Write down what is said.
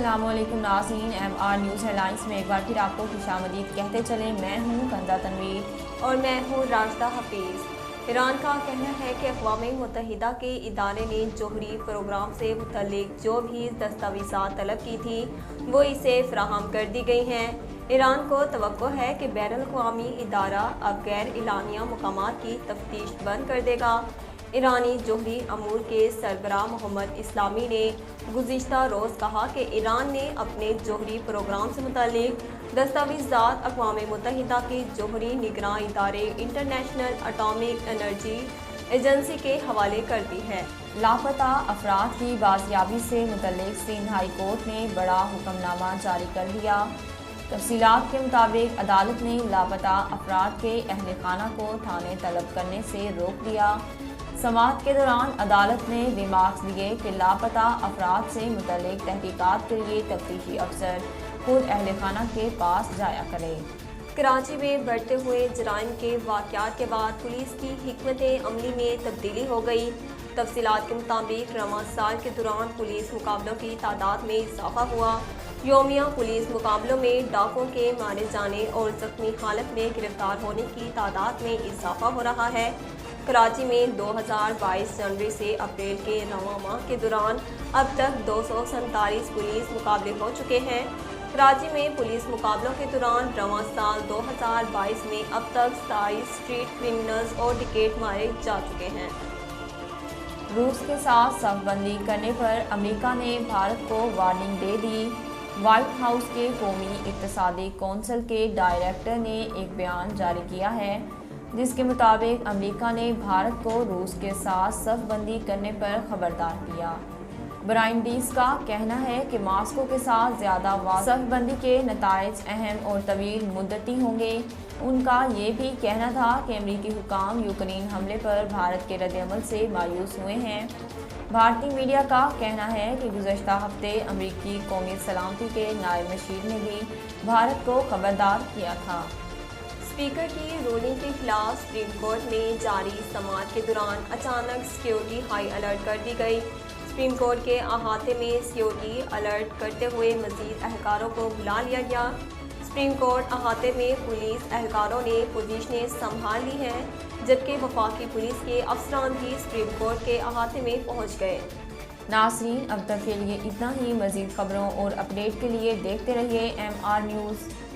अस्सलाम वालेकुम नाज़रीन, MR न्यूज़ हेडलाइंस में एक बार फिर आपको खुशामदीद कहते चले। मैं हूँ कंदा तनवीर और मैं हूँ राशिदा हफीज़। ईरान का कहना है कि अक़वाम मुत्तहिदा के इदारे ने जोहरी प्रोग्राम से मुतल्लिक जो भी दस्तावेज़ात तलब की थी वो इसे फ़राहम कर दी गई हैं। ईरान को तवक्को है कि बैनुल-अक़वामी इदारा अब गैर इलानिया मकामात की तफ्तीश बंद कर देगा। ईरानी जोहरी अमूर के सरबराह मोहम्मद इस्लामी ने गुज़िश्ता रोज़ कहा कि ईरान ने अपने जोहरी प्रोग्राम से मुतल्लिक दस्तावेज़ात अक़वाम मुत्तहिदा के जोहरी निगरां इदारे इंटरनेशनल एटॉमिक एनर्जी एजेंसी के हवाले कर दी है। लापता अफराद की बाजियाबी से मुतल्लिक सिंध हाई कोर्ट ने बड़ा हुक्मनामा जारी कर दिया। तफसीलात के मुताबिक अदालत ने लापता अफराद के अहल खाना को थाने तलब करने से रोक दिया। समाअत के दौरान अदालत ने रिमार्क्स दिए कि लापता अफराद से मुतल्लिक तहकीकात के लिए तफ्तीशी अफसर खुद अहल खाना के पास जाया करें। कराची में बढ़ते हुए जराइम के वाक़यात के बाद पुलिस की हिकमत अमली में तब्दीली हो गई। तफसीलात के मुताबिक रवां साल के दौरान पुलिस मुकाबलों की तादाद में इजाफा हुआ। योमिया पुलिस मुकाबलों में डाकों के मारे जाने और जख्मी हालत में गिरफ्तार होने की तादाद में इजाफा हो रहा है। कराची में 2022 जनवरी से अप्रैल के रवां माह के दौरान अब तक 247 पुलिस मुकाबले हो चुके हैं। कराची में पुलिस मुकाबलों के दौरान रवां साल 2022 में अब तक 27 स्ट्रीट क्रिमिनल्स और डिकेट मारे जा चुके हैं। रूस के साथ सफ़बंदी करने पर अमेरिका ने भारत को वार्निंग दे दी। व्हाइट हाउस के कौमी इक़्तिसादी कौंसिल के डायरेक्टर ने एक बयान जारी किया है जिसके मुताबिक अमेरिका ने भारत को रूस के साथ सफ़बंदी करने पर खबरदार किया। ब्रायन डीस का कहना है कि मास्को के साथ ज़्यादा सफ़बंदी के नताइज अहम और तवील मुद्दती होंगे। उनका ये भी कहना था कि अमेरिकी हुकाम यूक्रेन हमले पर भारत के रद्दअमल से मायूस हुए हैं। भारतीय मीडिया का कहना है कि गुज़श्ता हफ्ते अमेरिकी कौमी सलामती के नायब मशीर ने भी भारत को खबरदार किया था। स्पीकर की रूलिंग के खिलाफ सुप्रीम कोर्ट में जारी समाअत के दौरान अचानक सिक्योरिटी हाई अलर्ट कर दी गई। सुप्रीम कोर्ट के अहाते में सिक्योरिटी अलर्ट करते हुए मजीद अहलकारों को बुला लिया गया। सुप्रीम कोर्ट अहाते में पुलिस अहलकारों ने पोजीशनें संभाल ली हैं, जबकि वफाकी पुलिस के अफसरान भी सुप्रीम कोर्ट के अहाते में पहुँच गए। नाज़रीन, अब तक के लिए इतना ही। मज़ीद खबरों और अपडेट के लिए देखते रहिए MR न्यूज़।